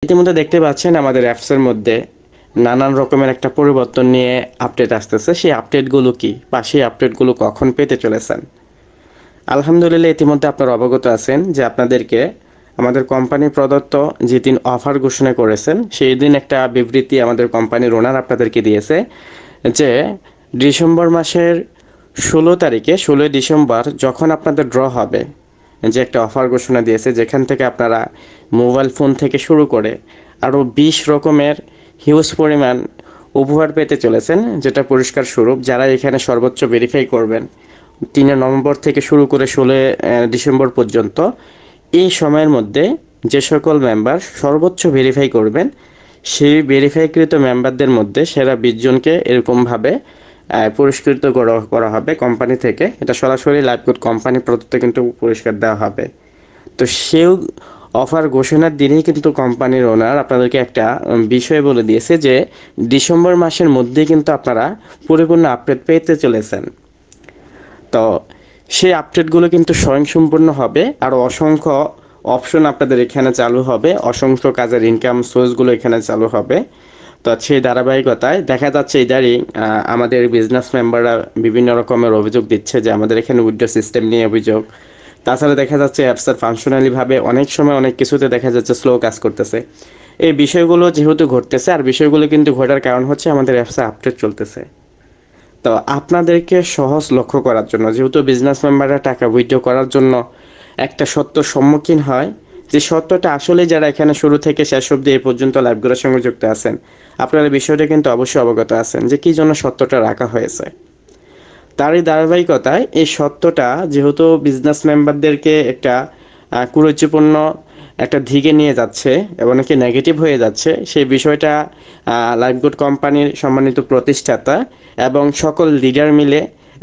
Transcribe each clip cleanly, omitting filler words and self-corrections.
ইতিমধ্যে দেখতে পাচ্ছেন আমাদের অ্যাপসের মধ্যে নানান রকমের একটা পরিবর্তন নিয়ে আপডেট আসতেছে। সেই আপডেটগুলো কি বা সেই আপডেটগুলো কখন পেতে চলেছেন? আলহামদুলিল্লাহ, ইতিমধ্যে আপনারা অবগত আছেন যে আপনাদেরকে আমাদের কোম্পানি প্রদত্ত যেদিন অফার ঘোষণা করেছেন সেই দিন একটা বিবৃতি আমাদের কোম্পানির ওনার আপনাদেরকে দিয়েছে যে ডিসেম্বর মাসের 16 তারিখে 16 ডিসেম্বর যখন আপনাদের ড্র হবে, যে একটা অফার ঘোষণা দিয়েছে যেখান থেকে আপনারা মোবাইল ফোন থেকে শুরু করে আরও 20 রকমের হিউজ পরিমাণ উপহার পেতে চলেছেন, যেটা পুরস্কার স্বরূপ যারা এখানে সর্বোচ্চ ভেরিফাই করবেন 3 নভেম্বর থেকে শুরু করে 16 ডিসেম্বর পর্যন্ত। এই সময়ের মধ্যে যে সকল মেম্বার সর্বোচ্চ ভেরিফাই করবেন সেই ভেরিফাইকৃত মেম্বারদের মধ্যে সেরা 20 জনকে এরকমভাবে পুরস্কৃত করা হবে কোম্পানি থেকে। এটা সরাসরি লাইভগুড কোম্পানি প্রদত্ত কিন্তু পুরস্কার দেওয়া হবে। তো সেও অফার ঘোষণার দিনেই কিন্তু কোম্পানির ওনার আপনাদেরকে একটা বিষয় বলে দিয়েছে যে ডিসেম্বর মাসের মধ্যেই কিন্তু আপনারা পরিপূর্ণ আপডেট পেতে চলেছেন। তো সেই আপডেটগুলো কিন্তু স্বয়ংসম্পূর্ণ হবে, আর অসংখ্য অপশন আপনাদের এখানে চালু হবে, অসংখ্য কাজের ইনকাম সোর্সগুলো এখানে চালু হবে। তো সেই ধারাবাহিকতায় দেখা যাচ্ছে ইদারিং আমাদের বিজনেস মেম্বাররা বিভিন্ন রকমের অভিযোগ দিচ্ছে যে আমাদের এখানে উইথড্র সিস্টেম নিয়ে অভিযোগ। তাছাড়া দেখা যাচ্ছে অ্যাপসের ফাংশনালিভাবে অনেক সময় অনেক কিছুতে দেখা যাচ্ছে স্লো কাজ করতেছে। এই বিষয়গুলো যেহেতু ঘটতেছে, আর বিষয়গুলো কিন্তু ঘটার কারণ হচ্ছে আমাদের অ্যাপসে আপডেট চলতেছে। তো আপনাদেরকে সহজ লক্ষ্য করার জন্য, যেহেতু বিজনেস মেম্বাররা টাকা উইথড্র করার জন্য একটা সত্যর সম্মুখীন হয়, যে সত্যটা আসলে যারা এখানে শুরু থেকে শেষ অবধি এই পর্যন্ত লাইভগুলোর সঙ্গে যুক্ত আছেন, আপনারা বিষয়টা কিন্তু অবশ্যই অবগত আছেন যে কী জন্য সত্যটা রাখা হয়েছে। তারই ধারাবাহিকতায় এই সত্যটা যেহেতু বিজনেস মেম্বারদেরকে একটা কুরুচিপূর্ণ একটা দিকে নিয়ে যাচ্ছে এবং নাকি নেগেটিভ হয়ে যাচ্ছে, সেই বিষয়টা লাইফগুড কোম্পানির সম্মানিত প্রতিষ্ঠাতা এবং সকল লিডার মিলে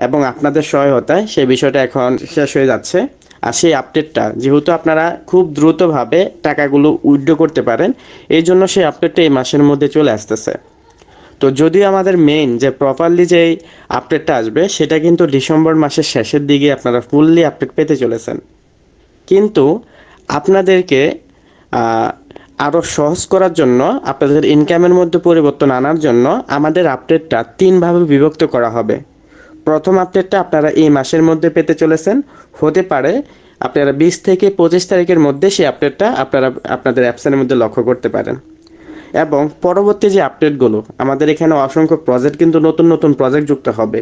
এবং আপনাদের সহায়তায় সেই বিষয়টা এখন শেষ হয়ে যাচ্ছে। আর সেই আপডেটটা যেহেতু আপনারা খুব দ্রুতভাবে টাকাগুলো উইথড্র করতে পারেন, এই জন্য সেই আপডেটটা এই মাসের মধ্যে চলে আসতেছে। তো যদিও আমাদের মেইন যে প্রপারলি যেই আপডেটটা আসবে সেটা কিন্তু ডিসেম্বর মাসের শেষের দিকে আপনারা ফুললি আপডেট পেতে চলেছেন, কিন্তু আপনাদেরকে আরও সহজ করার জন্য, আপনাদের ইনকামের মধ্যে পরিবর্তন আনার জন্য আমাদের আপডেটটা 3 ভাবে বিভক্ত করা হবে। প্রথম আপডেটটা আপনারা এই মাসের মধ্যে পেতে চলেছেন, হতে পারে আপনারা 20 থেকে 25 তারিখের মধ্যে সেই আপডেটটা আপনারা আপনাদের অ্যাপসের মধ্যে লক্ষ্য করতে পারেন। এবং পরবর্তী যে আপডেটগুলো আমাদের এখানে অসংখ্য প্রজেক্ট কিন্তু নতুন নতুন প্রজেক্ট যুক্ত হবে,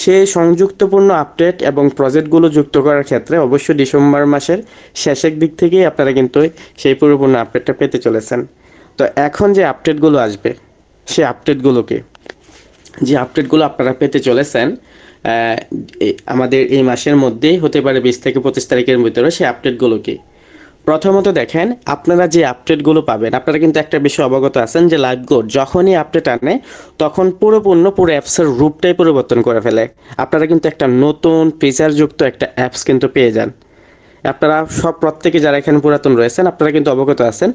সেই সংযুক্তপূর্ণ আপডেট এবং প্রজেক্টগুলো যুক্ত করার ক্ষেত্রে অবশ্যই ডিসেম্বর মাসের শেষের দিক থেকেই আপনারা কিন্তু সেই পরিপূর্ণ আপডেটটা পেতে চলেছেন। তো এখন যে আপডেটগুলো আসবে সেই আপডেটগুলোকে, যে আপডেটগুলো আপনারা পেতে চলেছেন আমাদের এই মাসের মধ্যেই, হতে পারে 20 থেকে 25 তারিখের ভিতরে, সেই আপডেটগুলো কি? প্রথমত দেখেন, আপনারা যে আপডেটগুলো পাবেন, আপনারা কিন্তু একটা বিষয় অবগত আছেন যে লাইভগুড যখনই আপডেট আনে তখন পুরো অ্যাপসের রূপটাই পরিবর্তন করে ফেলে। আপনারা কিন্তু একটা নতুন ফিচারযুক্ত একটা অ্যাপস কিন্তু পেয়ে যান। আপনারা প্রত্যেকে যারা এখানে পুরাতন রয়েছেন আপনারা কিন্তু অবগত আছেন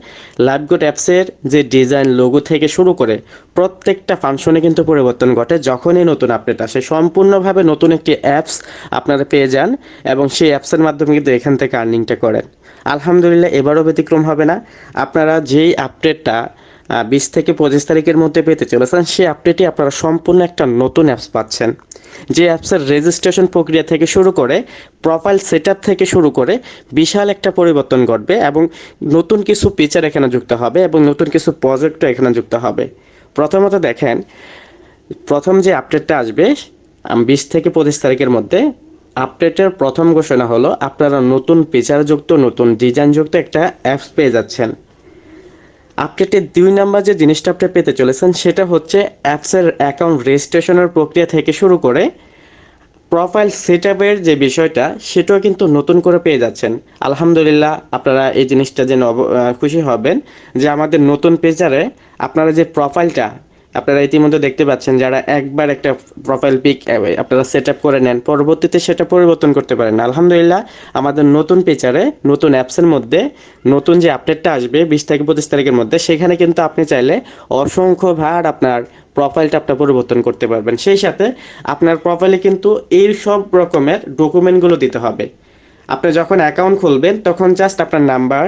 লাইভগুড অ্যাপসের যে ডিজাইন, লোগো থেকে শুরু করে প্রত্যেকটা ফাংশনে কিন্তু পরিবর্তন ঘটে যখনই নতুন আপডেট আসে। সম্পূর্ণভাবে নতুন একটি অ্যাপস আপনারা পেয়ে যান এবং সেই অ্যাপসের মাধ্যমে কিন্তু এখান থেকে আর্নিংটা করেন। আলহামদুলিল্লাহ, এবারও ব্যতিক্রম হবে না। আপনারা যেই আপডেটটা 20 থেকে 25 তারিখের মধ্যে পেতে চলেছেন সেই আপডেটই আপনারা সম্পূর্ণ একটা নতুন অ্যাপস পাচ্ছেন, যে অ্যাপসের রেজিস্ট্রেশন প্রক্রিয়া থেকে শুরু করে প্রোফাইল সেটআপ থেকে শুরু করে বিশাল একটা পরিবর্তন ঘটবে এবং নতুন কিছু ফিচার এখানে যুক্ত হবে এবং নতুন কিছু প্রজেক্টও এখানে যুক্ত হবে। প্রথমত দেখেন, প্রথম যে আপডেটটা আসবে 20 থেকে 25 তারিখের মধ্যে, আপডেটের প্রথম ঘোষণা হলো আপনারা নতুন ফিচারযুক্ত নতুন ডিজাইনযুক্ত একটা অ্যাপস পেয়ে যাচ্ছেন। আপডেটের 2 নম্বর যে জিনিসটা আপনি পেতে চলেছেন সেটা হচ্ছে অ্যাপসের অ্যাকাউন্ট রেজিস্ট্রেশনের প্রক্রিয়া থেকে শুরু করে প্রোফাইল সেটআপের যে বিষয়টা সেটাও কিন্তু নতুন করে পেয়ে যাচ্ছেন। আলহামদুলিল্লাহ, আপনারা এই জিনিসটা জেনে খুশি হবেন যে আমাদের নতুন পেজারে আপনারা যে প্রোফাইলটা আপনারা ইতিমধ্যে দেখতে পাচ্ছেন, যারা একবার একটা প্রোফাইল পিক আপনারা সেটআপ করে নেন পরবর্তীতে সেটা পরিবর্তন করতে পারেন। আলহামদুলিল্লাহ, আমাদের নতুন পেজারে নতুন অ্যাপসের মধ্যে নতুন যে আপডেটটা আসবে 20 থেকে 25 তারিখের মধ্যে, সেখানে কিন্তু আপনি চাইলে অসংখ্যবার আপনার প্রোফাইলটা আপনার পরিবর্তন করতে পারবেন। সেই সাথে আপনার প্রোফাইলে কিন্তু এই সব রকমের ডকুমেন্টগুলো দিতে হবে। আপনি যখন অ্যাকাউন্ট খুলবেন তখন জাস্ট আপনার নাম্বার,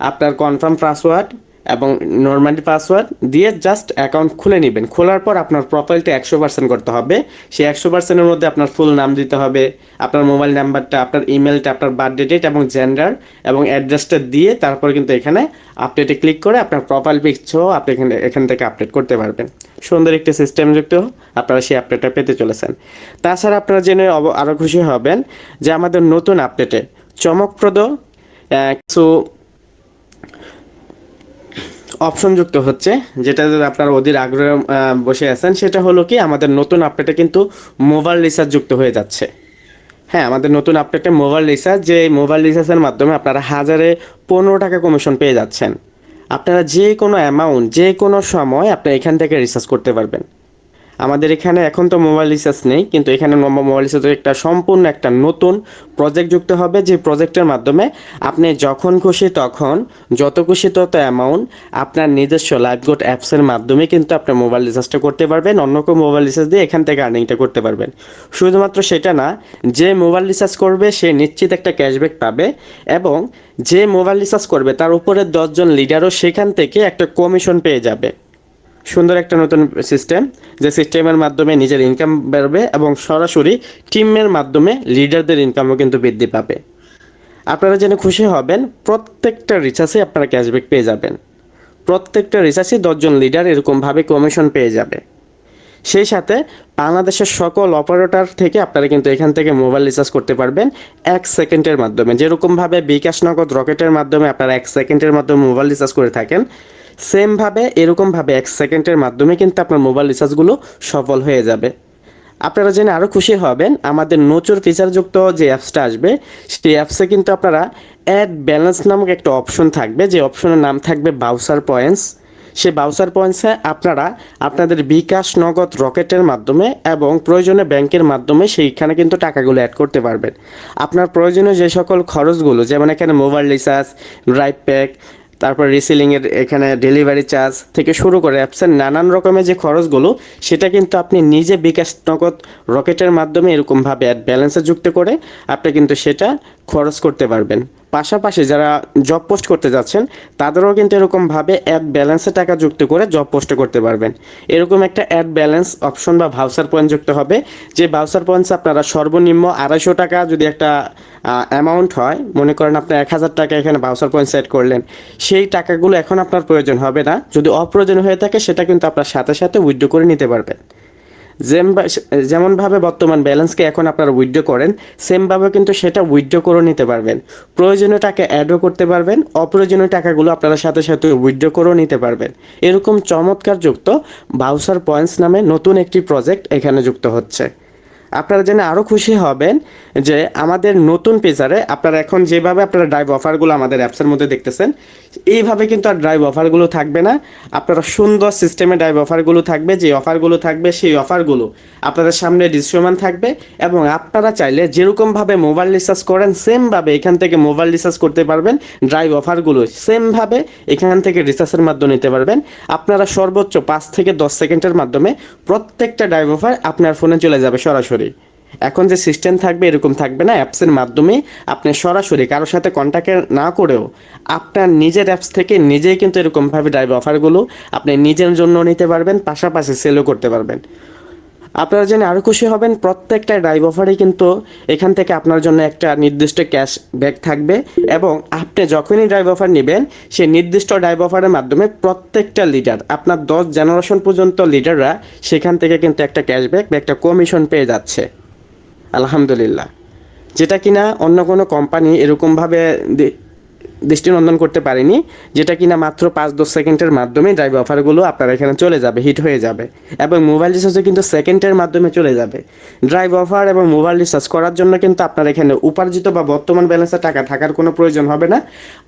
আপনার কনফার্ম পাসওয়ার্ড এবং নর্মালি পাসওয়ার্ড দিয়ে জাস্ট অ্যাকাউন্ট খুলে নেবেন। খোলার পর আপনার প্রোফাইলটা 100% করতে হবে। সেই 100%-এর মধ্যে আপনার ফুল নাম দিতে হবে, আপনার মোবাইল নাম্বারটা, আপনার ইমেলটা, আপনার বার্থডে ডেট এবং জেন্ডার এবং অ্যাড্রেসটা দিয়ে তারপর কিন্তু এখানে আপডেটে ক্লিক করে আপনার প্রোফাইল পিকচার আপনি এখান থেকে আপডেট করতে পারবেন। সুন্দর একটি সিস্টেম যুক্ত আপনারা সেই আপডেটটা পেতে চলেছেন। তাছাড়া আপনারা জেনে আরও খুশি হবেন যে আমাদের নতুন আপডেটে চমকপ্রদ কিছু অপশন যুক্ত হচ্ছে, যেটা আপনারা অধীর আগ্রহে বসে আছেন। সেটা হলো কি, আমাদের নতুন আপডেটে কিন্তু মোবাইল রিচার্জ যুক্ত হয়ে যাচ্ছে। হ্যাঁ, আমাদের নতুন আপডেটে মোবাইল রিচার্জ, যে মোবাইল রিচার্জের মাধ্যমে আপনারা 1015 টাকা কমিশন পেয়ে যাচ্ছেন। আপনারা যে কোনো অ্যামাউন্ট যে কোনো সময় আপনি এখান থেকে রিচার্জ করতে পারবেন। আমাদের এখানে এখন তো মোবাইল রিচার্জ নেই, কিন্তু এখানে মোবাইল রিচার্জের একটা সম্পূর্ণ একটা নতুন প্রজেক্ট যুক্ত হবে, যে প্রজেক্টের মাধ্যমে আপনি যখন খুশি তখন যত খুশি তত অ্যামাউন্ট আপনার নিজস্ব লাইফগোট অ্যাপসের মাধ্যমে কিন্তু আপনি মোবাইল রিচার্জটা করতে পারবেন। অন্য কেউ মোবাইল রিচার্জ দিয়ে এখান থেকে আর্নিংটা করতে পারবেন। শুধুমাত্র সেটা না, যে মোবাইল রিচার্জ করবে সে নিশ্চিত একটা ক্যাশব্যাক পাবে, এবং যে মোবাইল রিচার্জ করবে তার উপরে 10 জন লিডারও সেখান থেকে একটা কমিশন পেয়ে যাবে। সুন্দর একটা নতুন সিস্টেম, যে সিস্টেমের মাধ্যমে নিজের ইনকাম বাড়বে এবং সরাসরি টিমের মাধ্যমে লিডারদের ইনকামও কিন্তু বৃদ্ধি পাবে। আপনারা জেনে খুশি হবেন, প্রত্যেকটা রিচার্জে আপনারা ক্যাশব্যাক পেয়ে যাবেন। প্রত্যেকটা রিচার্জে 10 জন লিডার এরকমভাবে কমিশন পেয়ে যাবে। সেই সাথে বাংলাদেশের সকল অপারেটর থেকে আপনারা কিন্তু এখান থেকে মোবাইল রিচার্জ করতে পারবেন 1 সেকেন্ডের মাধ্যমে। যেরকমভাবে বিকাশ নগদ রকেটের মাধ্যমে আপনারা 1 সেকেন্ডের মাধ্যমে মোবাইল রিচার্জ করে থাকেন, সেমভাবে এরকমভাবে 1 সেকেন্ডের মাধ্যমে কিন্তু আপনার মোবাইল রিচার্জগুলো সফল হয়ে যাবে। আপনারা জেনে আরও খুশি হবেন, আমাদের নতুন ফিচারযুক্ত যে অ্যাপসটা আসবে সেই অ্যাপসে কিন্তু আপনারা অ্যাড ব্যালেন্স নামক একটা অপশন থাকবে, যে অপশনের নাম থাকবে বাউচার পয়েন্টস। সেই বাউচার পয়েন্টসে আপনারা আপনাদের বিকাশ নগদ রকেটের মাধ্যমে এবং প্রয়োজনে ব্যাংকের মাধ্যমে সেইখানে কিন্তু টাকাগুলো অ্যাড করতে পারবেন। আপনার প্রয়োজনীয় যে সকল খরচগুলো, যেমন এখানে মোবাইল রিচার্জ, ড্রাইভ প্যাক, তারপর রিসেলিংয়ের এখানে ডেলিভারি চার্জ থেকে শুরু করে অ্যাপসের নানান রকমের যে খরচগুলো, সেটা কিন্তু আপনি নিজে বিকাশ নগদ রকেটের মাধ্যমে এরকমভাবে অ্যাড ব্যালেন্সে যুক্ত করে আপনি কিন্তু সেটা খরচ করতে পারবেন। পাশাপাশি যারা জব পোস্ট করতে যাচ্ছেন তাদেরও কিন্তু এরকমভাবে অ্যাড ব্যালেন্সে টাকা যুক্ত করে জব পোস্ট করতে পারবেন। এরকম একটা অ্যাড ব্যালেন্স অপশন বা ভাউচার পয়েন্ট যুক্ত হবে, যে ভাউচার পয়েন্টস আপনারা সর্বনিম্ন 250 টাকা যদি একটা অ্যামাউন্ট হয়, মনে করেন আপনি 1000 টাকা এখানে ভাউচার পয়েন্ট সেট করলেন, সেই টাকাগুলো এখন আপনার প্রয়োজন হবে না। যদি অপ্রয়োজন হয়ে থাকে সেটা কিন্তু আপনার সাথে সাথে উইথড্র করে নিতে পারবেন। যেমনভাবে বর্তমান ব্যালেন্সকে এখন আপনারা উইথড্র করেন, সেমভাবে কিন্তু সেটা উইথড্র করে নিতে পারবেন। প্রয়োজনীয় টাকা অ্যাডও করতে পারবেন, অপ্রয়োজনীয় টাকাগুলো আপনারা সাথে সাথে উইথড্র করেও নিতে পারবেন। এরকম চমৎকার যুক্ত বাউচার পয়েন্টস নামে নতুন একটি প্রজেক্ট এখানে যুক্ত হচ্ছে। আপনারা জেনে আরও খুশি হবেন যে আমাদের নতুন ফিচারে আপনারা এখন যেভাবে আপনারা ড্রাইভ অফারগুলো আমাদের অ্যাপসের মধ্যে দেখতেছেন, এইভাবে কিন্তু আর ড্রাইভ অফারগুলো থাকবে না। আপনারা সুন্দর সিস্টেমে ড্রাইভ অফারগুলো থাকবে, যে অফারগুলো থাকবে সেই অফারগুলো আপনাদের সামনে দৃশ্যমান থাকবে, এবং আপনারা চাইলে যেরকমভাবে মোবাইল রিচার্জ করেন সেমভাবে এখান থেকে মোবাইল রিচার্জ করতে পারবেন। ড্রাইভ অফারগুলো সেমভাবে এখান থেকে রিচার্জের মাধ্যমে নিতে পারবেন। আপনারা সর্বোচ্চ 5 থেকে 10 সেকেন্ডের মাধ্যমে প্রত্যেকটা ড্রাইভ অফার আপনার ফোনে চলে যাবে সরাসরি। এখন যে সিস্টেম থাকবে এরকম থাকবে না, অ্যাপসের মাধ্যমে আপনি সরাসরি কারোর সাথে কন্ট্যাক্ট না করেও আপনার নিজের অ্যাপস থেকে নিজেই কিন্তু এরকমভাবে ড্রাইভ অফারগুলো আপনি নিজের জন্য নিতে পারবেন, পাশাপাশি সেলও করতে পারবেন। আপনারা জেনে আরও খুশি হবেন, প্রত্যেকটা ড্রাইভ অফারেই কিন্তু এখান থেকে আপনার জন্য একটা নির্দিষ্ট ক্যাশ ব্যাক থাকবে, এবং আপনি যখনই ড্রাইভ অফার নেবেন সেই নির্দিষ্ট ড্রাইভ অফারের মাধ্যমে প্রত্যেকটা লিডার, আপনার 10 জেনারেশন পর্যন্ত লিডাররা সেখান থেকে কিন্তু একটা ক্যাশব্যাক বা একটা কমিশন পেয়ে যাচ্ছে। আলহামদুলিল্লাহ, যেটা কিনা অন্য কোনো কোম্পানি এরকমভাবে দৃষ্টিনন্দন করতে পারেনি, যেটা কিনা মাত্র 5-10 সেকেন্ডের মাধ্যমে ড্রাইভ অফারগুলো আপনার এখানে চলে যাবে, হিট হয়ে যাবে, এবং মোবাইল রিচার্জও কিন্তু সেকেন্ডের মাধ্যমে চলে যাবে। ড্রাইভ অফার এবং মোবাইল রিচার্জ করার জন্য কিন্তু আপনার এখানে উপার্জিত বা বর্তমান ব্যালেন্সের টাকা থাকার কোনো প্রয়োজন হবে না।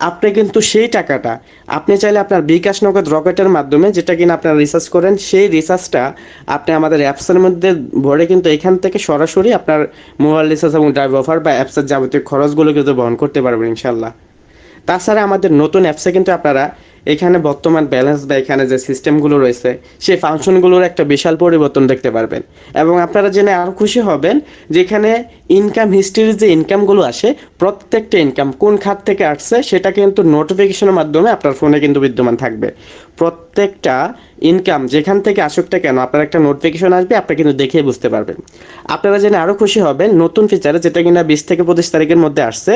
আপনি কিন্তু সেই টাকাটা আপনি চাইলে আপনার বিকাশ নগদ রকেটের মাধ্যমে, যেটা কিনা আপনারা রিচার্জ করেন, সেই রিচার্জটা আপনি আমাদের অ্যাপসের মধ্যে ভরে কিন্তু এখান থেকে সরাসরি আপনার মোবাইল রিচার্জ এবং ড্রাইভ অফার বা অ্যাপসের যাবতীয় খরচগুলো কিন্তু বহন করতে পারবেন ইনশাল্লাহ। তাছাড়া আমাদের নতুন অ্যাপসে কিন্তু আপনারা এখানে বর্তমান ব্যালেন্স বা এখানে যে সিস্টেমগুলো রয়েছে সেই ফাংশনগুলোর একটা বিশাল পরিবর্তন দেখতে পারবেন। এবং আপনারা জেনে আরও খুশি হবেন যে এখানে ইনকাম হিস্ট্রির যে ইনকামগুলো আসে, প্রত্যেকটা ইনকাম কোন খাত থেকে আসছে সেটা কিন্তু নোটিফিকেশনের মাধ্যমে আপনার ফোনে কিন্তু বিদ্যমান থাকবে। প্রত্যেকটা ইনকাম যেখান থেকে আসুক না কেন আপনার একটা নোটিফিকেশন আসবে, আপনি কিন্তু দেখেই বুঝতে পারবেন। আপনারা জেনে আরও খুশি হবেন নতুন ফিচারে যেটা কিনা 20 থেকে 25 তারিখের মধ্যে আসছে,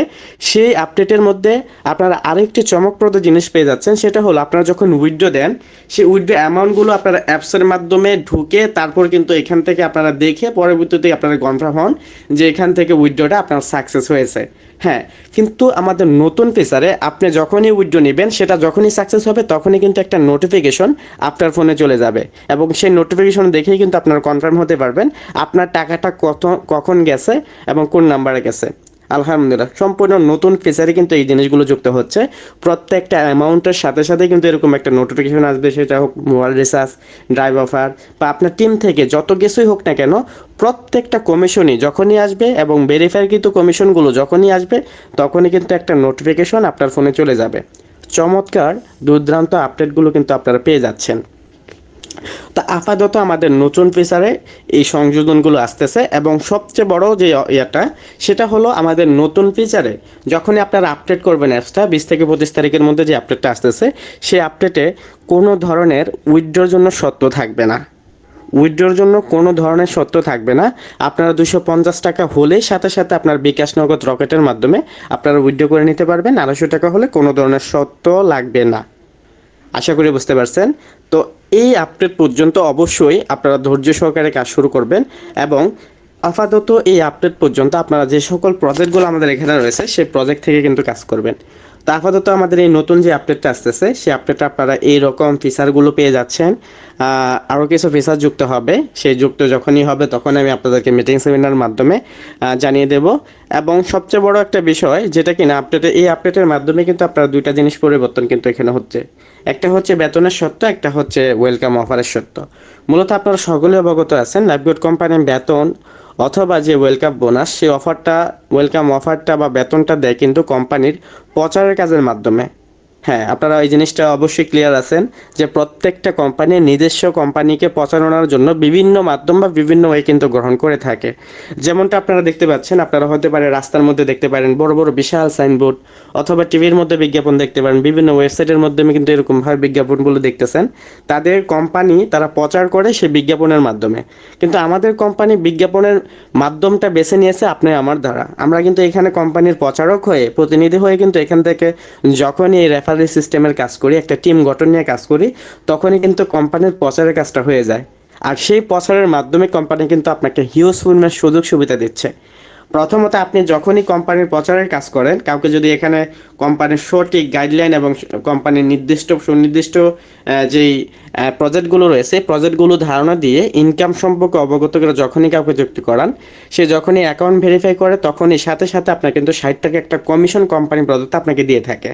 সেই আপডেটের মধ্যে আপনারা আরেকটি চমকপ্রদ জিনিস পেয়ে যাচ্ছেন। সেটা হলো আপনারা যখন উইথড্র দেন, সেই উইথড্র অ্যামাউন্টগুলো আপনারা অ্যাপসের মাধ্যমে ঢুকে তারপর কিন্তু এখান থেকে আপনারা দেখে পরবর্তীতে আপনারা কনফার্ম হন যে এখান থেকে উইথড্রটা আপনার সাকসেস হয়েছে। হ্যাঁ, কিন্তু আমাদের নতুন ফিচারে আপনি যখনই উইথড্র নেবেন, সেটা যখনই সাকসেস হবে তখনই কিন্তু একটা নোটিফিকেশন আপনার ফোনে চলে যাবে, এবং সেই নোটিফিকেশন দেখেই কিন্তু আপনারা কনফার্ম হতে পারবেন আপনার টাকাটা কখন গেছে এবং কোন নাম্বারে গেছে। আলহামদুলিল্লাহ, সম্পূর্ণ নতুন ফিচারে কিন্তু এই জিনিসগুলো যুক্ত হচ্ছে। প্রত্যেকটা অ্যামাউন্টের সাথে সাথে কিন্তু এরকম একটা নোটিফিকেশন আসবে, সেটা হোক মোবাইল রিচার্জ, ড্রাইভ অফার বা আপনার টিম থেকে যত কিছুই হোক না কেন, প্রত্যেকটা কমিশনই যখনই আসবে এবং ভেরিফাইকৃত কমিশনগুলো যখনই আসবে তখনই কিন্তু একটা নোটিফিকেশন আপনার ফোনে চলে যাবে। চমৎকার দুর্দান্ত আপডেটগুলো কিন্তু আপনারা পেয়ে যাচ্ছেন। তো আপাতত আমাদের নতুন ফিচারে এই সংযোজনগুলো আসতেছে, এবং সবচেয়ে বড় যে ইয়েটা সেটা হলো আমাদের নতুন ফিচারে যখনই আপনারা আপডেট করবেন অ্যাপসটা 20 থেকে 25 তারিখের মধ্যে যে আপডেটটা আসতেছে, সেই আপডেটে কোনো ধরনের উইথড্রর জন্য শর্ত থাকবে না। উইথড্রর জন্য কোনো ধরনের শর্ত থাকবে না। আপনারা 250 টাকা হলেই সাথে সাথে আপনার বিকাশ নগদ রকেটের মাধ্যমে আপনারা উইথড্র করে নিতে পারবেন। 250 টাকা হলে কোনো ধরনের শর্ত লাগবে না। আশা করি বুঝতে পারছেন। তো এই আপডেট পর্যন্ত অবশ্যই আপনারা ধৈর্য সহকারে কাজ শুরু করবেন, এবং আপাতত এই আপডেট পর্যন্ত আপনারা যে সকল প্রজেক্টগুলো আমাদের এখানে রয়েছে সেই প্রজেক্ট থেকে কিন্তু কাজ করবেন। তো আপাতত আমাদের এই নতুন যে আপডেটটা আসতেছে সেই আপডেটটা আপনারা এইরকম ফিচারগুলো পেয়ে যাচ্ছেন। আরও কিছু ফিচার যুক্ত হবে, সেই যুক্ত যখনই হবে তখন আমি আপনাদেরকে মিটিং সেমিনার মাধ্যমে জানিয়ে দেব। এবং সবচেয়ে বড় একটা বিষয় যেটা কিনা এই আপডেটের মাধ্যমে কিন্তু আপনারা দুইটা জিনিস পরিবর্তন কিন্তু এখানে হচ্ছে। একটা হচ্ছে বেতনের শর্ত, একটা হচ্ছে ওয়েলকাম অফারের শর্ত। মূলত আপনারা সকলে অবগত আছেন লাইফগুড কোম্পানির বেতন অথবা যে ওয়েলকাম বোনাস, সেই ওয়েলকাম অফারটা বা বেতনটা দেয় কিন্তু কোম্পানির প্রচারের কাজের মাধ্যমে। হ্যাঁ, আপনারা এই জিনিসটা অবশ্যই ক্লিয়ার আছেন যে প্রত্যেকটা কোম্পানি নিজস্ব কোম্পানিকে প্রচারণার জন্য বিভিন্ন মাধ্যম বা বিভিন্ন ওয়ে কিন্তু গ্রহণ করে থাকে। যেমনটা আপনারা দেখতে পাচ্ছেন, আপনারা হতে পারে রাস্তার মধ্যে দেখতে পারেন বড় বড় বিশাল সাইনবোর্ড, অথবা টিভির মধ্যে বিজ্ঞাপন দেখতে পারেন, বিভিন্ন ওয়েবসাইটের মাধ্যমে কিন্তু এরকমভাবে বিজ্ঞাপনগুলো দেখতেছেন। তাদের কোম্পানি তারা প্রচার করে সেই বিজ্ঞাপনের মাধ্যমে, কিন্তু আমাদের কোম্পানি বিজ্ঞাপনের মাধ্যমটা বেছে নিয়েছে আপনি আমার দ্বারা। আমরা কিন্তু এখানে কোম্পানির প্রচারক হয়ে প্রতিনিধি হয়ে কিন্তু এখান থেকে যখনই এই রেফারেল সিস্টেমের কাজ করি, একটা টিম গঠন নিয়ে কাজ করি, তখনই কিন্তু কোম্পানির প্রচারের কাজটা হয়ে যায়। আর সেই প্রচারের মাধ্যমে কোম্পানি কিন্তু আপনাকে হিউজ পরিমাণ সুযোগ সুবিধা দিচ্ছে। প্রথমত, আপনি যখনই কোম্পানির প্রচারের কাজ করেন, কাউকে যদি এখানে কোম্পানির সঠিক গাইডলাইন এবং কোম্পানির সুনির্দিষ্ট যেই প্রজেক্টগুলো রয়েছে, প্রজেক্টগুলো ধারণা দিয়ে ইনকাম সম্পর্কে অবগত করে যখনই কাউকে যুক্ত করান, সে যখনই অ্যাকাউন্ট ভেরিফাই করে তখনই সাথে সাথে আপনার কিন্তু 60 টাকা একটা কমিশন কোম্পানি প্রদত্ত আপনাকে দিয়ে থাকে।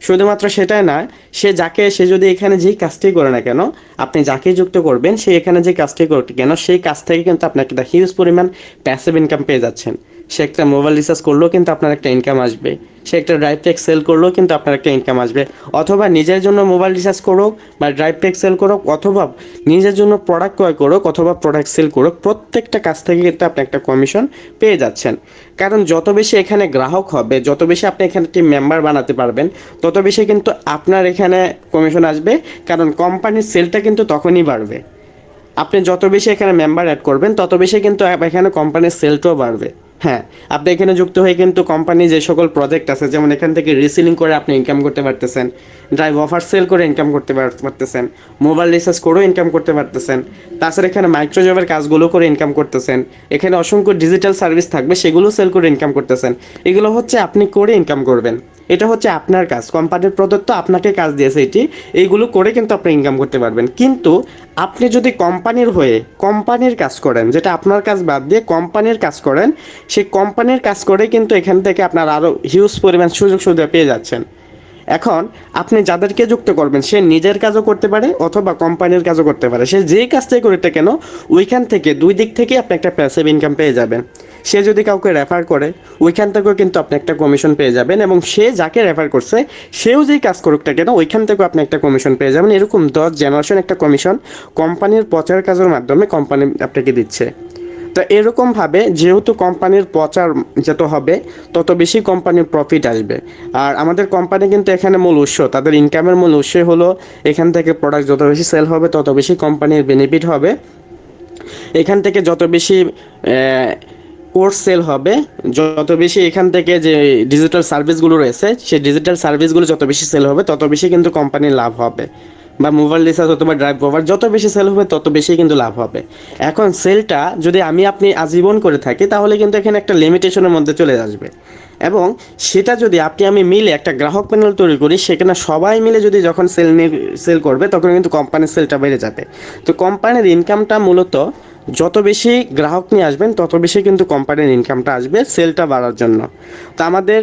শুধুমাত্র সেটাই না, সে যদি এখানে যেই কাজটি করে না কেন, আপনি যাকে যুক্ত করবেন সে এখানে যে কাজটি করতে কেন, সেই কাজ থেকে কিন্তু আপনার একটা হিউজ পরিমাণ প্যাসিভ ইনকাম পেয়ে যাচ্ছেন। সে একটা মোবাইল রিচার্জ করলেও কিন্তু আপনার একটা ইনকাম আসবে, সে একটা ড্রাইভ ট্যাক্স সেল করলেও কিন্তু আপনার একটা ইনকাম আসবে, অথবা নিজের জন্য মোবাইল রিচার্জ করুক বা ড্রাইভ ট্যাক্স সেল করুক, অথবা নিজের জন্য প্রোডাক্ট ক্রয় করুক অথবা প্রোডাক্ট সেল করুক, প্রত্যেকটা কাজ থেকে কিন্তু আপনি একটা কমিশন পেয়ে যাচ্ছেন। কারণ যত বেশি এখানে গ্রাহক হবে, যত বেশি আপনি এখানে একটি মেম্বার বানাতে পারবেন, তত বেশি কিন্তু আপনার এখানে কমিশন আসবে। কারণ কোম্পানির সেলটা কিন্তু তখনই বাড়বে। আপনি যত বেশি এখানে মেম্বার অ্যাড করবেন তত বেশি কিন্তু এখানে কোম্পানির সেলটাও বাড়বে। হ্যাঁ, আপনি এখানে যুক্ত হয়ে কিন্তু কোম্পানি যে সকল প্রজেক্ট আছে, যেমন এখান থেকে রিসেলিং করে আপনি ইনকাম করতে পারতেছেন, ড্রাইভ অফার সেল করে ইনকাম করতে পারতেছেন, মোবাইল রিচার্জ করেও ইনকাম করতে পারতেছেন, তাছাড়া এখানে মাইক্রোজবের কাজগুলো করে ইনকাম করতেছেন, এখানে অসংখ্য ডিজিটাল সার্ভিস থাকবে সেগুলো সেল করে ইনকাম করতেছেন। এগুলো হচ্ছে আপনি করে ইনকাম করবেন, এটা হচ্ছে আপনার কাজ, কোম্পানির প্রদত্ত আপনাকে কাজ দিয়েছে এইগুলো করে কিন্তু আপনি ইনকাম করতে পারবেন। কিন্তু আপনি যদি কোম্পানির হয়ে কোম্পানির কাজ করেন, যেটা আপনার কাজ বাদ দিয়ে কোম্পানির কাজ করেন, সেই কোম্পানির কাজ করে কিন্তু এখান থেকে আপনার আরও হিউজ পরিমাণ সুযোগ সুবিধা পেয়ে যাচ্ছেন। এখন আপনি যাদেরকে যুক্ত করবেন সে নিজের কাজও করতে পারে অথবা কোম্পানির কাজও করতে পারে, সে যেই কাজটাই করতে কেন ওইখান থেকে দুই দিক থেকে আপনি একটা প্যাসিভ ইনকাম পেয়ে যাবেন। সে যদি কাউকে রেফার করে ওইখান থেকেও কিন্তু আপনি একটা কমিশন পেয়ে যাবেন, এবং সে যাকে রেফার করছে সেও যেই কাজ করুক না কেন ওইখান থেকেও আপনি একটা কমিশন পেয়ে যাবেন। এরকম 10 জেনারেশন একটা কমিশন কোম্পানির প্রচার কাজের মাধ্যমে কোম্পানি আপনাকে দিচ্ছে। তো এরকমভাবে যেহেতু কোম্পানির প্রচার যত হবে তত বেশি কোম্পানির প্রফিট আসবে। আর আমাদের কোম্পানি কিন্তু এখানে মূল উৎস, তাদের ইনকামের মূল উৎস হলো এখান থেকে প্রোডাক্ট যত বেশি সেল হবে তত বেশি কোম্পানির বেনিফিট হবে। এখান থেকে যত বেশি কোর্স সেল হবে, যত বেশি এখান থেকে যে ডিজিটাল সার্ভিসগুলো রয়েছে সেই ডিজিটাল সার্ভিসগুলো যত বেশি সেল হবে তত বেশি কিন্তু কোম্পানির লাভ হবে। বা মোবাইল রিচার্জ অথবা ড্রাইভ কভার যত বেশি সেল হবে তত বেশি কিন্তু লাভ হবে। এখন সেলটা যদি আমি আপনি আজীবন করে থাকি তাহলে কিন্তু এখানে একটা লিমিটেশনের মধ্যে চলে আসবে, এবং সেটা যদি আপনি আমি মিলে একটা গ্রাহক প্যানেল তৈরি করি সেখানে সবাই মিলে যদি যখন সেল করবে তখন কিন্তু কোম্পানির সেলটা বেড়ে যাবে। তো কোম্পানির ইনকামটা মূলত যত বেশি গ্রাহক নিয়ে আসবেন তত বেশি কিন্তু কোম্পানির ইনকামটা আসবে সেলটা বাড়ার জন্য। তো আমাদের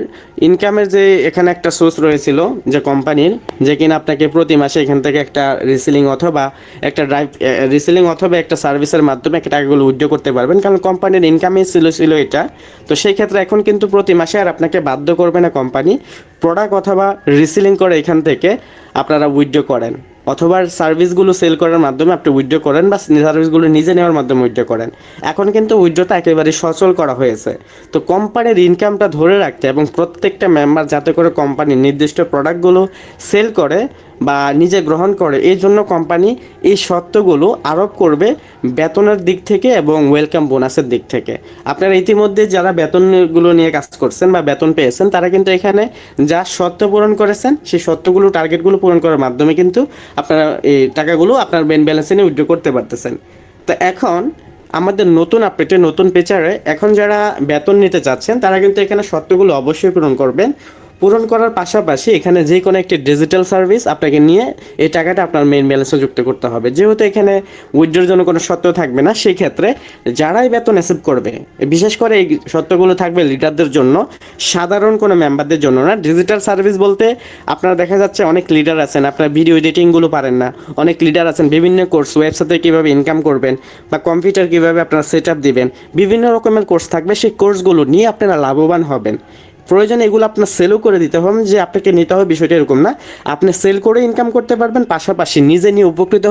ইনকামের যে এখানে একটা সোর্স রয়েছিল যে কোম্পানির, যে কিনা আপনাকে প্রতি মাসে এখান থেকে একটা রিসেলিং অথবা একটা ড্রাইভ রিসেলিং অথবা একটা সার্ভিসের মাধ্যমে একটা টাকাগুলো উইথড্র করতে পারবেন, কারণ কোম্পানির ইনকামই ছিল এটা। তো সেই ক্ষেত্রে এখন কিন্তু প্রতি মাসে আর আপনাকে বাধ্য করবে না কোম্পানি, প্রোডাক্ট অথবা রিসেলিং করে এখান থেকে আপনারা উইথড্র করেন, অথবা সার্ভিসগুলো সেল করার মাধ্যমে আপনি উইথড্র করেন, বা সার্ভিসগুলো নিজে নেওয়ার মাধ্যমে উইথড্র করেন। এখন কিন্তু উইথড্রটা একেবারে সচল করা হয়েছে। তো কোম্পানির ইনকামটা ধরে রাখতে এবং প্রত্যেকটা মেম্বার যাতে করে কোম্পানির নির্দিষ্ট প্রোডাক্টগুলো সেল করে বা নিজে গ্রহণ করে, এই জন্য কোম্পানি এই শর্তগুলো আরোপ করবে বেতনের দিক থেকে এবং ওয়েলকাম বোনাসের দিক থেকে। আপনারা ইতিমধ্যে যারা বেতনগুলো নিয়ে কাজ করছেন বা বেতন পেয়েছেন তারা কিন্তু এখানে যা শর্ত পূরণ করেছেন সেই শর্তগুলো টার্গেটগুলো পূরণ করার মাধ্যমে কিন্তু আপনারা এই টাকাগুলো আপনার ব্যাংক ব্যালেন্সে নিয়ে উইথড্র করতে পারতেছেন। তো এখন আমাদের নতুন আপডেটে নতুন ফিচারে এখন যারা বেতন নিতে চাচ্ছেন তারা কিন্তু এখানে শর্তগুলো অবশ্যই পূরণ করবেন। পূরণ করার পাশাপাশি এখানে যে কোনো একটি ডিজিটাল সার্ভিস আপনাকে নিয়ে এই টাকাটা আপনার মেইন ব্যালেন্সে যুক্ত করতে হবে। যেহেতু এখানে উইথড্রোর জন্য কোনো শর্ত থাকবে না, সেই ক্ষেত্রে যারাই বেতন অ্যাকসেপ্ট করবে, বিশেষ করে এই শর্তগুলো থাকবে লিডারদের জন্য, সাধারণ কোনো মেম্বারদের জন্য না। ডিজিটাল সার্ভিস বলতে আপনারা দেখা যাচ্ছে অনেক লিডার আছেন, আপনারা ভিডিও এডিটিংগুলো পারেন না, অনেক লিডার আছেন বিভিন্ন কোর্স, ওয়েবসাইটে কীভাবে ইনকাম করবেন বা কম্পিউটার কীভাবে আপনারা সেট আপ দিবেন, বিভিন্ন রকমের কোর্স থাকবে। সেই কোর্সগুলো নিয়ে আপনারা লাভবান হবেন। প্রয়োজনে এগুলো আপনার সেলও করে দিতে হবে, যে আপনাকে নিতে হবে বিষয়টা এরকম না, আপনি সেল করে ইনকাম করতে পারবেন, পাশাপাশি নিজে নিয়ে উপকৃত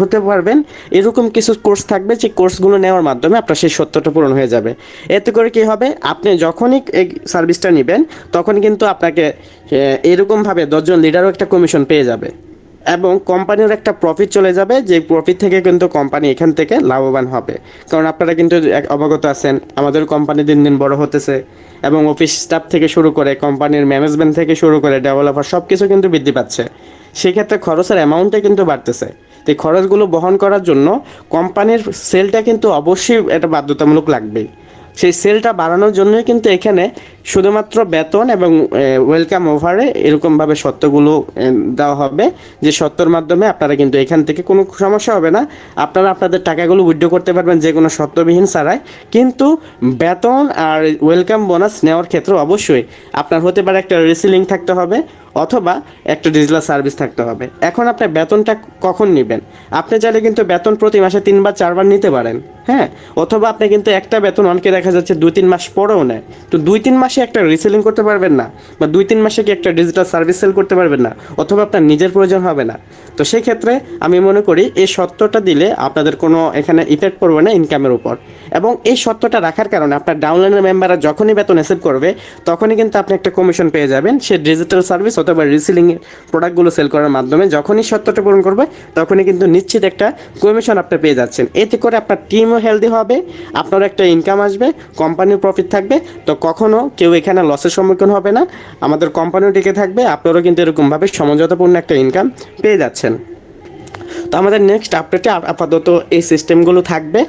হতে পারবেন। এরকম কিছু কোর্স থাকবে যে কোর্সগুলো নেওয়ার মাধ্যমে আপনার সেই সত্যটা পূরণ হয়ে যাবে। এতে করে কি হবে, আপনি যখনই এই সার্ভিসটা নেবেন তখন কিন্তু আপনাকে এরকমভাবে 10 জন লিডারও একটা কমিশন পেয়ে যাবে, এবং কোম্পানির একটা প্রফিট চলে যাবে, যে প্রফিট থেকে কিন্তু কোম্পানি এখান থেকে লাভবান হবে। কারণ আপনারা কিন্তু অবগত আছেন আমাদের কোম্পানি দিন দিন বড় হতেছে, এবং অফিস স্টাফ থেকে শুরু করে কোম্পানির ম্যানেজমেন্ট থেকে শুরু করে ডেভেলপার সব কিছু কিন্তু বৃদ্ধি পাচ্ছে। সেক্ষেত্রে খরচের অ্যামাউন্টটা কিন্তু বাড়তেছে। তো এই খরচগুলো বহন করার জন্য কোম্পানির সেলটা কিন্তু অবশ্যই এটা বাধ্যতামূলক লাগবেই। সেই সেলটা বাড়ানোর জন্যই কিন্তু এখানে শুধুমাত্র বেতন এবং ওয়েলকাম ওভারে এরকমভাবে শর্তগুলো দেওয়া হবে, যে শর্তের মাধ্যমে আপনারা কিন্তু এখান থেকে কোনো সমস্যা হবে না, আপনারা আপনাদের টাকাগুলো উইথড্র করতে পারবেন যে কোনো শর্তবিহীন ছাড়াই। কিন্তু বেতন আর ওয়েলকাম বোনাস নেওয়ার ক্ষেত্রে অবশ্যই আপনার হতে পারে একটা রিসিলিং থাকতে হবে অথবা একটা ডিজিটাল সার্ভিস থাকতে হবে। এখন আপনি বেতনটা কখন নেবেন, আপনি চাইলে কিন্তু বেতন প্রতি মাসে 3 বা 4 বার নিতে পারেন, হ্যাঁ। অথবা আপনি কিন্তু একটা বেতন অনেকে দেখা যাচ্ছে 2-3 মাস পরেও নেয়। তো 2-3 মাসে একটা রিসেলিং করতে পারবেন না, বা 2-3 মাসে কি একটা ডিজিটাল সার্ভিস সেল করতে পারবেন না, অথবা আপনার নিজের প্রয়োজন হবে না। তো সেই ক্ষেত্রে আমি মনে করি এই সত্যটা দিলে আপনাদের কোনো এখানে ইফেক্ট পড়বে না ইনকামের উপর। এবং এই সত্যটা রাখার কারণে আপনার ডাউনলাইনের মেম্বাররা যখনই বেতন অ্যাকসেপ্ট করবে তখনই কিন্তু আপনি একটা কমিশন পেয়ে যাবেন সে ডিজিটাল সার্ভিস অথবা রিসেলিং প্রোডাক্টগুলো সেল করার মাধ্যমে। যখনই সত্যটা পূরণ করবে তখনই কিন্তু নিশ্চিত একটা কমিশন আপনি পেয়ে যাচ্ছেন। এতে করে আপনার টিমও হেলদি হবে, আপনার একটা ইনকাম আসবে, কোম্পানির প্রফিট থাকবে। তো কখনো কেউ এখানে লসের সম্মুখীন হবে না, আমাদের কোম্পানিও টিকে থাকবে, আপনারাও কিন্তু এরকমভাবে সমঝোতাপূর্ণ একটা ইনকাম পেয়ে যাচ্ছেন। তো আমাদের নেক্সট আপডেটে আপাতত এই সিস্টেমগুলো থাকবে,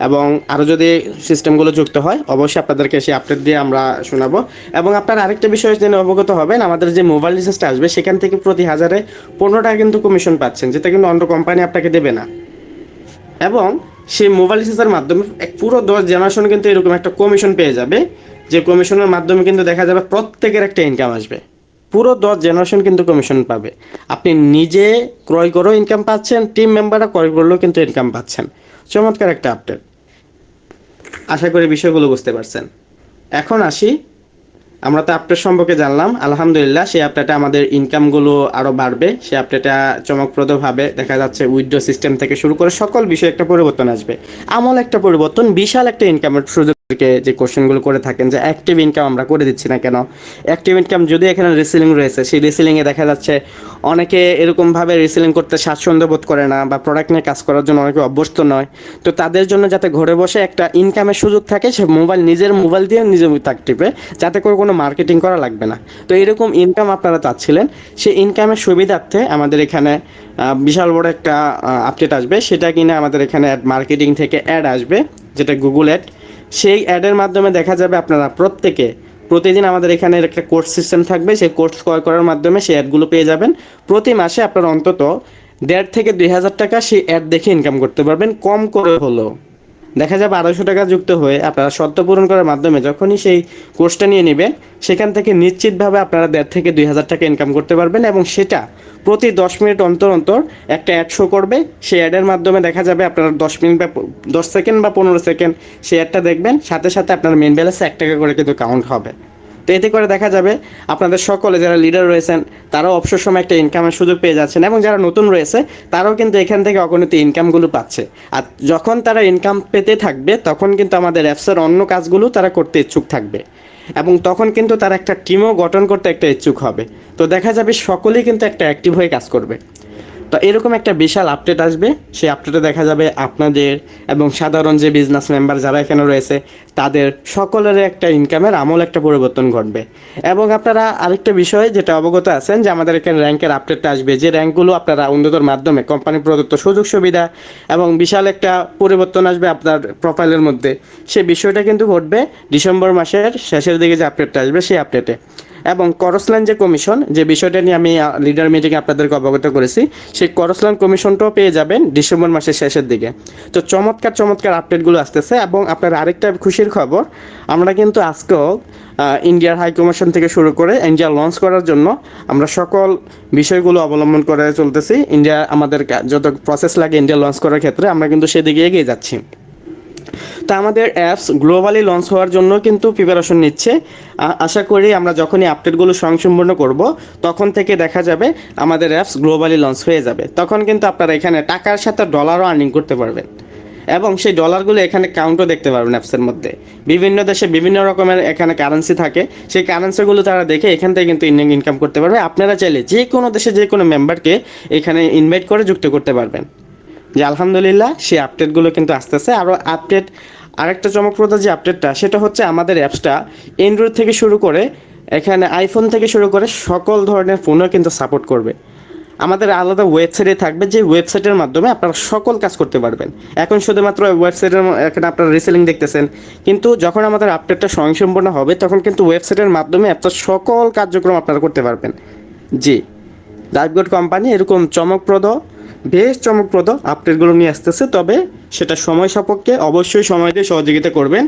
এবং আরও যদি সিস্টেমগুলো যুক্ত হয় অবশ্যই আপনাদেরকে সেই আপডেট দিয়ে আমরা শোনাবো। এবং আপনারা আরেকটা বিষয় জেনে অবগত হবেন, আমাদের যে মোবাইল রিচার্জটা আসবে সেখান থেকে প্রতি 1000-এ 15 টাকা কিন্তু কমিশন পাচ্ছেন, যেটা কিন্তু অন্য কোম্পানি আপনাকে দেবে না। এবং সেই মোবাইল রিচার্জের মাধ্যমে পুরো 10 জেনারেশন কিন্তু এরকম একটা কমিশন পেয়ে যাবে, যে কমিশনের মাধ্যমে কিন্তু দেখা যাবে প্রত্যেকের একটা ইনকাম আসবে। পুরো 10 জেনারেশন কিন্তু কমিশন পাবে। আপনি নিজে ক্রয় করেও ইনকাম পাচ্ছেন, টিম মেম্বাররা ক্রয় করলেও কিন্তু ইনকাম পাচ্ছেন। চমৎকার একটা আপডেট। আশা করি বিষয়গুলো বুঝতে পারছেন। এখন আসি, আমরা তো আপডেট সম্পর্কে জানলাম, আলহামদুলিল্লাহ সেই আপডেটে আমাদের ইনকামগুলো আরও বাড়বে। সেই আপডেটটা চমকপ্রদভাবে দেখা যাচ্ছে উইথড্র সিস্টেম থেকে শুরু করে সকল বিষয়ে একটা পরিবর্তন আসবে, আমল একটা পরিবর্তন, বিশাল একটা ইনকামের সুযোগ। যে কোশ্চেনগুলো করে থাকেন যে অ্যাক্টিভ ইনকাম আমরা করে দিচ্ছি না কেন, অ্যাক্টিভ ইনকাম যদি এখানে রিসেলিং রয়েছে, সেই রিসেলিংয়ে দেখা যাচ্ছে অনেকে এরকমভাবে রিসেলিং করতে স্বাচ্ছন্দ্য বোধ করে না বা প্রোডাক্ট নিয়ে কাজ করার জন্য অনেকে অভ্যস্ত নয়। তো তাদের জন্য যাতে ঘরে বসে একটা ইনকামের সুযোগ থাকে, সে নিজের মোবাইল দিয়ে নিজে তাক টিপে, যাতে করে কোনো মার্কেটিং করা লাগবে না। তো এরকম ইনকাম আপনারা চাচ্ছিলেন, সেই ইনকামের সুবিধার্থে আমাদের এখানে বিশাল বড় একটা আপডেট আসবে। সেটা কিনা আমাদের এখানে মার্কেটিং থেকে অ্যাড আসবে, যেটা গুগল অ্যাড। সেই অ্যাডের মাধ্যমে দেখা যাবে আপনারা প্রত্যেকে প্রতিদিন আমাদের এখানে একটা কোর্স সিস্টেম থাকবে, সেই কোর্স ক্রয় করার মাধ্যমে সেই অ্যাডগুলো পেয়ে যাবেন। প্রতি মাসে আপনারা অন্তত 1.5 থেকে 2,000 টাকা সেই অ্যাড দেখে ইনকাম করতে পারবেন, কম করে হলেও। দেখা যাবে 250 টাকা যুক্ত হয়ে আপনারা শর্ত পূরণ করার মাধ্যমে যখনই সেই কোর্সটা নিয়ে নেবেন, সেখান থেকে নিশ্চিতভাবে আপনারা 1.5 থেকে 2,000 টাকা ইনকাম করতে পারবেন। এবং সেটা প্রতি 10 মিনিট অন্তর অন্তর একটা অ্যাড শো করবে। সেই অ্যাডের মাধ্যমে দেখা যাবে আপনারা 10 মিনিট বা 10 সেকেন্ড বা 15 সেকেন্ড সেই অ্যাডটা দেখবেন, সাথে সাথে আপনার মেন ব্যালেন্সে 1 টাকা করে কিন্তু কাউন্ট হবে। তো এতে করে দেখা যাবে আপনাদের সকলে যারা লিডার রয়েছেন তারাও অবসর সময় একটা ইনকামের সুযোগ পেয়ে যাচ্ছেন, এবং যারা নতুন রয়েছে তারাও কিন্তু এখান থেকে অগণিত ইনকামগুলো পাচ্ছে। আর যখন তারা ইনকাম পেতে থাকবে, তখন কিন্তু আমাদের অ্যাপসের অন্য কাজগুলো তারা করতে ইচ্ছুক থাকবে, এবং তখন কিন্তু তারা একটা টিমও গঠন করতে একটা ইচ্ছুক হবে। তো দেখা যাবে সকলেই কিন্তু একটা অ্যাক্টিভ হয়ে কাজ করবে। তো এরকম একটা বিশাল আপডেট আসবে। সেই আপডেটে দেখা যাবে আপনাদের এবং সাধারণ যে বিজনেস মেম্বার যারা এখানে রয়েছে, তাদের সকলের একটা ইনকামের আমূল একটা পরিবর্তন ঘটবে। এবং আপনারা আরেকটা বিষয় যেটা অবগত আছেন, যে আমাদের এখানে র্যাঙ্কের আপডেটটা আসবে, যে র্যাঙ্কগুলো আপনারা উন্নতর মাধ্যমে কোম্পানি প্রদত্ত সুযোগ সুবিধা এবং বিশাল একটা পরিবর্তন আসবে আপনার প্রোফাইলের মধ্যে। সেই বিষয়টা কিন্তু ঘটবে ডিসেম্বর মাসের শেষের দিকে, যে আপডেটটা আসবে সেই আপডেটে। এবং করসল্যান্ড যে কমিশন, যে বিষয়টা নিয়ে আমি লিডার মিটিংয়ে আপনাদেরকে অবগত করেছি, সেই করসল্যান্ড কমিশনটাও পেয়ে যাবেন ডিসেম্বর মাসের শেষের দিকে। তো চমৎকার চমৎকার আপডেটগুলো আসতেছে। এবং আপনার আরেকটা খুশির খবর, আমরা কিন্তু আজকেও ইন্ডিয়ার হাই কমিশন থেকে শুরু করে ইন্ডিয়া লঞ্চ করার জন্য আমরা সকল বিষয়গুলো অবলম্বন করে চলতেছি। ইন্ডিয়া আমাদের যত প্রসেস লাগে ইন্ডিয়া লঞ্চ করার ক্ষেত্রে, আমরা কিন্তু সেদিকে এগিয়ে যাচ্ছি। তা আমাদের অ্যাপস গ্লোবালি লঞ্চ হওয়ার জন্য কিন্তু প্রিপারেশন নিচ্ছে। আশা করি আমরা যখনই আপডেটগুলো স্বয়ংসম্পূর্ণ করব, তখন থেকে দেখা যাবে আমাদের অ্যাপস গ্লোবালি লঞ্চ হয়ে যাবে। তখন কিন্তু আপনারা এখানে টাকার সাথে ডলারও আর্নিং করতে পারবেন, এবং সেই ডলারগুলো এখানে কাউন্টও দেখতে পারবেন অ্যাপসের মধ্যে। বিভিন্ন দেশে বিভিন্ন রকমের এখানে কারেন্সি থাকে, সেই কারেন্সিগুলো তারা দেখে এখান থেকে কিন্তু ইনকাম করতে পারবে। আপনারা চাইলে যে কোনো দেশে যে কোনো মেম্বারকে এখানে ইনভাইট করে যুক্ত করতে পারবেন। যে আলহামদুলিল্লাহ সেই আপডেটগুলো কিন্তু আসতেছে। আরও আপডেট, আরেকটা চমকপ্রদ যে আপডেটটা, সেটা হচ্ছে আমাদের অ্যাপসটা অ্যান্ড্রয়েড থেকে শুরু করে এখানে আইফোন থেকে শুরু করে সকল ধরনের ফোনও কিন্তু সাপোর্ট করবে। আমাদের আলাদা ওয়েবসাইটে থাকবে, যে ওয়েবসাইটের মাধ্যমে আপনারা সকল কাজ করতে পারবেন। এখন শুধুমাত্র ওয়েবসাইটের এখানে আপনারা রিসেলিং দেখতেছেন, কিন্তু যখন আমাদের আপডেটটা স্বয়ংসম্পূর্ণ হবে, তখন কিন্তু ওয়েবসাইটের মাধ্যমে আপনার সকল কার্যক্রম আপনারা করতে পারবেন। জি, লাইফগুড কোম্পানি এরকম চমকপ্রদ, বেশ চমকপ্রদ আপডেটগুলো নিয়ে আসতেছে। তবে সেটা সময় সাপেক্ষে, অবশ্যই সময় দিয়ে সহযোগিতা করবেন।